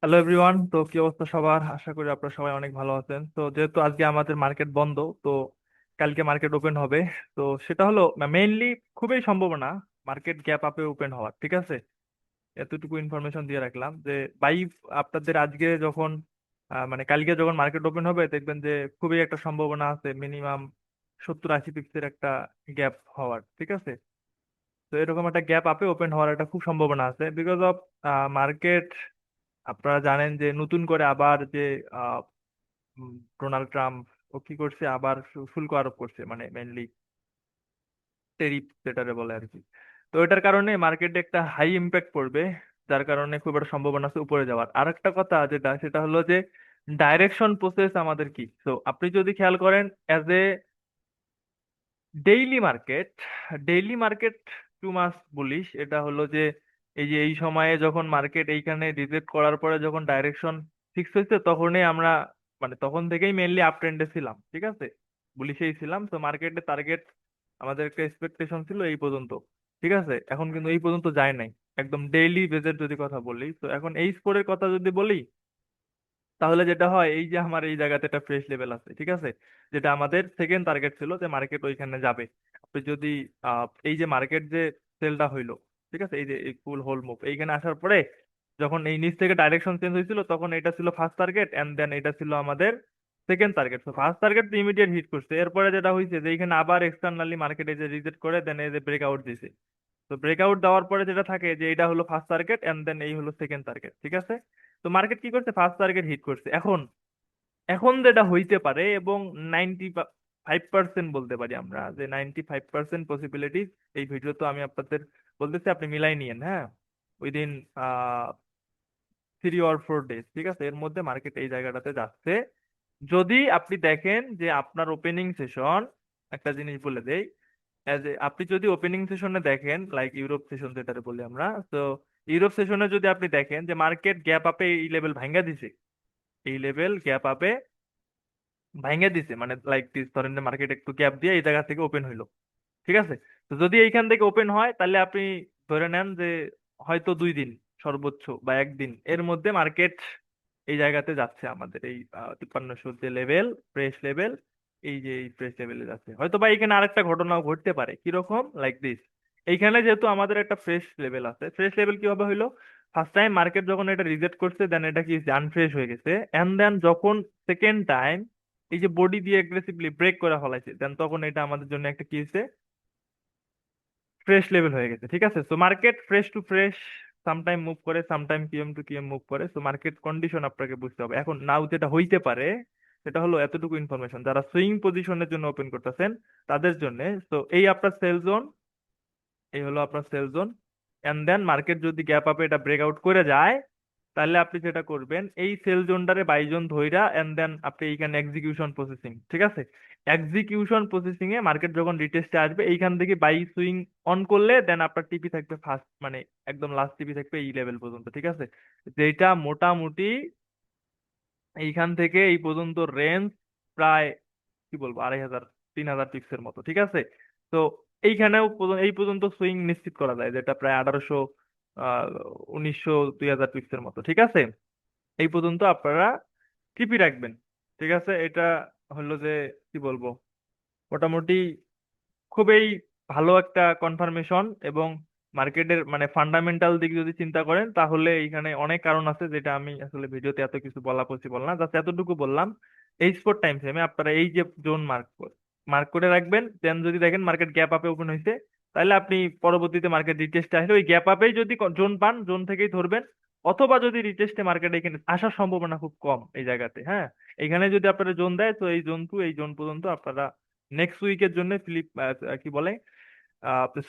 Hello everyone, তো কি অবস্থা সবার? আশা করি আপনারা সবাই অনেক ভালো আছেন। তো যেহেতু আজকে আমাদের মার্কেট বন্ধ, তো কালকে মার্কেট ওপেন হবে। তো সেটা হলো মেইনলি খুবই সম্ভাবনা মার্কেট গ্যাপ আপে ওপেন হওয়ার, ঠিক আছে। এতটুকু ইনফরমেশন দিয়ে রাখলাম যে বাই আপনাদের আজকে যখন মানে কালকে যখন মার্কেট ওপেন হবে দেখবেন যে খুবই একটা সম্ভাবনা আছে মিনিমাম 70-80 পিপসের একটা গ্যাপ হওয়ার, ঠিক আছে। তো এরকম একটা গ্যাপ আপে ওপেন হওয়ার একটা খুব সম্ভাবনা আছে বিকজ অফ মার্কেট। আপনারা জানেন যে নতুন করে আবার যে আহ, ডোনাল্ড ট্রাম্প ও কি করছে, আবার শুল্ক আরোপ করছে, মানে মেনলি টেরিফ যেটারে বলে আর কি। তো এটার কারণে মার্কেটে একটা হাই ইম্প্যাক্ট পড়বে, যার কারণে খুব একটা সম্ভাবনা আছে উপরে যাওয়ার। আর একটা কথা যেটা, সেটা হলো যে ডাইরেকশন প্রসেস আমাদের কি। তো আপনি যদি খেয়াল করেন as a daily market, daily market টু মাস বুলিশ, এটা হলো যে এই যে এই সময়ে যখন মার্কেট এইখানে রিজেক্ট করার পরে যখন ডাইরেকশন ফিক্স হয়েছে তখনই আমরা মানে তখন থেকেই মেনলি আপ ট্রেন্ডে ছিলাম, ঠিক আছে। বুলিশেই ছিলাম। তো মার্কেটের টার্গেট আমাদের একটা এক্সপেকটেশন ছিল এই পর্যন্ত, ঠিক আছে। এখন কিন্তু এই পর্যন্ত যায় নাই। একদম ডেইলি বেজের যদি কথা বলি, তো এখন এই স্কোরের কথা যদি বলি, তাহলে যেটা হয় এই যে আমার এই জায়গাতে একটা ফ্রেশ লেভেল আছে, ঠিক আছে। যেটা আমাদের সেকেন্ড টার্গেট ছিল যে মার্কেট ওইখানে যাবে। আপনি যদি এই যে মার্কেট যে সেলটা হইলো, ঠিক আছে, এই যে এই ফুল হোল মুভ এইখানে আসার পরে যখন এই নিচ থেকে ডাইরেকশন চেঞ্জ হয়েছিল তখন এটা ছিল ফার্স্ট টার্গেট এন্ড দেন এটা ছিল আমাদের সেকেন্ড টার্গেট। তো ফার্স্ট টার্গেট তো ইমিডিয়েট হিট করছে, এরপরে যেটা হয়েছে যে এইখানে আবার এক্সটার্নালি মার্কেটে যে রিজেক্ট করে দেন এই যে ব্রেকআউট দিছে। তো ব্রেকআউট দেওয়ার পরে যেটা থাকে যে এটা হলো ফার্স্ট টার্গেট এন্ড দেন এই হলো সেকেন্ড টার্গেট, ঠিক আছে। তো মার্কেট কি করছে, ফার্স্ট টার্গেট হিট করছে। এখন এখন যেটা হইতে পারে এবং 95% বলতে পারি আমরা যে 95% পসিবিলিটি, এই ভিডিও তো আমি আপনাদের বলতেছি আপনি মিলাই নিয়েন, হ্যাঁ। উইদিন 3 or 4 ডেজ, ঠিক আছে, এর মধ্যে মার্কেট এই জায়গাটাতে যাচ্ছে। যদি আপনি দেখেন যে আপনার ওপেনিং সেশন, একটা জিনিস বলে দেই, আপনি যদি ওপেনিং সেশনে দেখেন লাইক ইউরোপ সেশন যেটাকে বলি আমরা, তো ইউরোপ সেশনে যদি আপনি দেখেন যে মার্কেট গ্যাপ আপে এই লেভেল ভাঙ্গা দিছে, এই লেভেল গ্যাপ আপে ভাঙে দিছে, মানে লাইক দিস ধরেন মার্কেট একটু গ্যাপ দিয়ে এই জায়গা থেকে ওপেন হইলো, ঠিক আছে। তো যদি এইখান থেকে ওপেন হয় তাহলে আপনি ধরে নেন যে হয়তো 2 দিন সর্বোচ্চ বা একদিন এর মধ্যে মার্কেট এই জায়গাতে যাচ্ছে, আমাদের এই 5300 যে লেভেল, প্রেস লেভেল, এই যে এই প্রেস লেভেলে যাচ্ছে। হয়তো বা এখানে আরেকটা ঘটনাও ঘটতে পারে, কিরকম লাইক দিস। এইখানে যেহেতু আমাদের একটা ফ্রেশ লেভেল আছে, ফ্রেশ লেভেল কিভাবে হইলো, ফার্স্ট টাইম মার্কেট যখন এটা রিজেক্ট করছে দেন এটা কি আনফ্রেশ হয়ে গেছে, এন্ড দেন যখন সেকেন্ড টাইম এই যে বডি দিয়ে এগ্রেসিভলি ব্রেক করে ফলাইছে দেন তখন এটা আমাদের জন্য একটা কি হয়েছে, ফ্রেশ লেভেল হয়ে গেছে, ঠিক আছে। তো market fresh to fresh sometime move করে, sometime KM to KM move করে। তো মার্কেট কন্ডিশন আপনাকে বুঝতে হবে। এখন নাও যেটা হইতে পারে সেটা হলো এতটুকু ইনফরমেশন যারা সুইং পজিশনের জন্য ওপেন করতেছেন তাদের জন্য। তো এই আপনার সেল জোন, এই হলো আপনার sell zone. And then market যদি গ্যাপ আপে এটা ব্রেকআউট করে যায় তাহলে আপনি যেটা করবেন এই সেল জোনটারে বাইজন ধইরা এন্ড দেন আপনি এইখানে এক্সিকিউশন প্রসেসিং, ঠিক আছে। এক্সিকিউশন প্রসেসিং এ মার্কেট যখন রিটেস্টে আসবে এইখান থেকে বাই সুইং অন করলে দেন আপনার টিপি থাকবে ফার্স্ট, মানে একদম লাস্ট টিপি থাকবে এই লেভেল পর্যন্ত, ঠিক আছে। যেটা মোটামুটি এইখান থেকে এই পর্যন্ত রেঞ্জ প্রায় কি বলবো 2500 3000 পিক্সের মতো, ঠিক আছে। তো এইখানেও এই পর্যন্ত সুইং নিশ্চিত করা যায়, যেটা প্রায় 1800 আহ 1900 2000 পিক্সের মতো, ঠিক আছে। এই পর্যন্ত আপনারা টিপি রাখবেন, ঠিক আছে। এটা হলো যে কি বলবো, মোটামুটি খুবই ভালো একটা কনফার্মেশন। এবং মার্কেটের মানে ফান্ডামেন্টাল দিক যদি চিন্তা করেন তাহলে এইখানে অনেক কারণ আছে যেটা আমি আসলে ভিডিওতে এত কিছু বলা পসিবল না, জাস্ট এতটুকু বললাম। এই স্পট টাইম ফ্রেমে আপনারা এই যে জোন মার্ক করে রাখবেন, দেন যদি দেখেন মার্কেট গ্যাপ আপে ওপেন হয়েছে তাহলে আপনি পরবর্তীতে মার্কেট রিটেস্টে আসলে ওই গ্যাপ আপেই যদি জোন পান জোন থেকেই ধরবেন। অথবা যদি রিটেস্টে মার্কেট এখানে আসার সম্ভাবনা খুব কম এই জায়গাতে, হ্যাঁ, এখানে যদি আপনারা জোন দেয় তো এই জোন টু এই জোন পর্যন্ত আপনারা নেক্সট উইকের জন্য কি বলে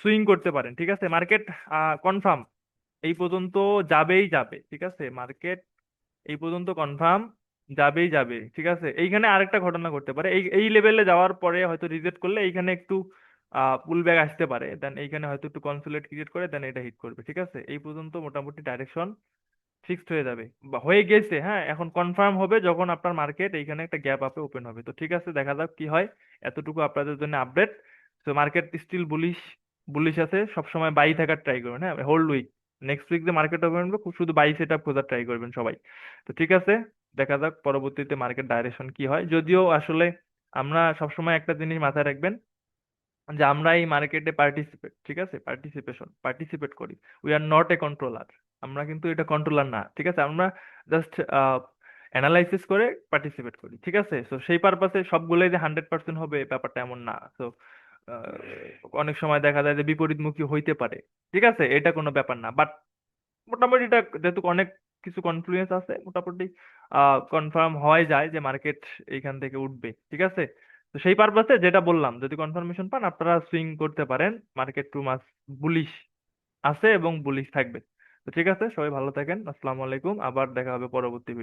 সুইং করতে পারেন, ঠিক আছে। মার্কেট কনফার্ম এই পর্যন্ত যাবেই যাবে, ঠিক আছে। মার্কেট এই পর্যন্ত কনফার্ম যাবেই যাবে, ঠিক আছে। এইখানে আরেকটা ঘটনা ঘটতে পারে, এই এই লেভেলে যাওয়ার পরে হয়তো রিজেক্ট করলে এইখানে একটু পুল ব্যাক আসতে পারে, দেন এইখানে হয়তো একটু কনসোলিডেট ক্রিয়েট করে দেন এটা হিট করবে, ঠিক আছে। এই পর্যন্ত মোটামুটি ডাইরেকশন ফিক্সড হয়ে যাবে বা হয়ে গেছে, হ্যাঁ। এখন কনফার্ম হবে যখন আপনার মার্কেট এইখানে একটা গ্যাপ আপে ওপেন হবে। তো ঠিক আছে, দেখা যাক কি হয়। এতটুকু আপনাদের জন্য আপডেট। তো মার্কেট স্টিল বুলিশ, বুলিশ আছে, সবসময় বাই থাকার ট্রাই করুন, হ্যাঁ, হোল্ড উইক। নেক্সট উইক যে মার্কেট ওপেন হবে শুধু বাই সেট আপ খোঁজার ট্রাই করবেন সবাই। তো ঠিক আছে, দেখা যাক পরবর্তীতে মার্কেট ডাইরেকশন কি হয়। যদিও আসলে আমরা সবসময় একটা জিনিস মাথায় রাখবেন যে আমরা এই মার্কেটে পার্টিসিপেট, ঠিক আছে, পার্টিসিপেট করি। We are not a controller. আমরা কিন্তু এটা কন্ট্রোলার না, ঠিক আছে, আমরা জাস্ট অ্যানালাইসিস করে পার্টিসিপেট করি, ঠিক আছে। তো সেই পারপাসে সবগুলোই যে 100% হবে ব্যাপারটা এমন না। তো অনেক সময় দেখা যায় যে বিপরীতমুখী হইতে পারে, ঠিক আছে, এটা কোনো ব্যাপার না। বাট মোটামুটি এটা যেহেতু অনেক কিছু কনফ্লুয়েন্স আছে, মোটামুটি কনফার্ম হয়ে যায় যে মার্কেট এইখান থেকে উঠবে, ঠিক আছে। তো সেই পারপাসে যেটা বললাম, যদি কনফার্মেশন পান আপনারা সুইং করতে পারেন। মার্কেট টু মাস বুলিশ আছে এবং বুলিশ থাকবে। তো ঠিক আছে, সবাই ভালো থাকেন, আসসালামু আলাইকুম, আবার দেখা হবে পরবর্তী ভিডিও।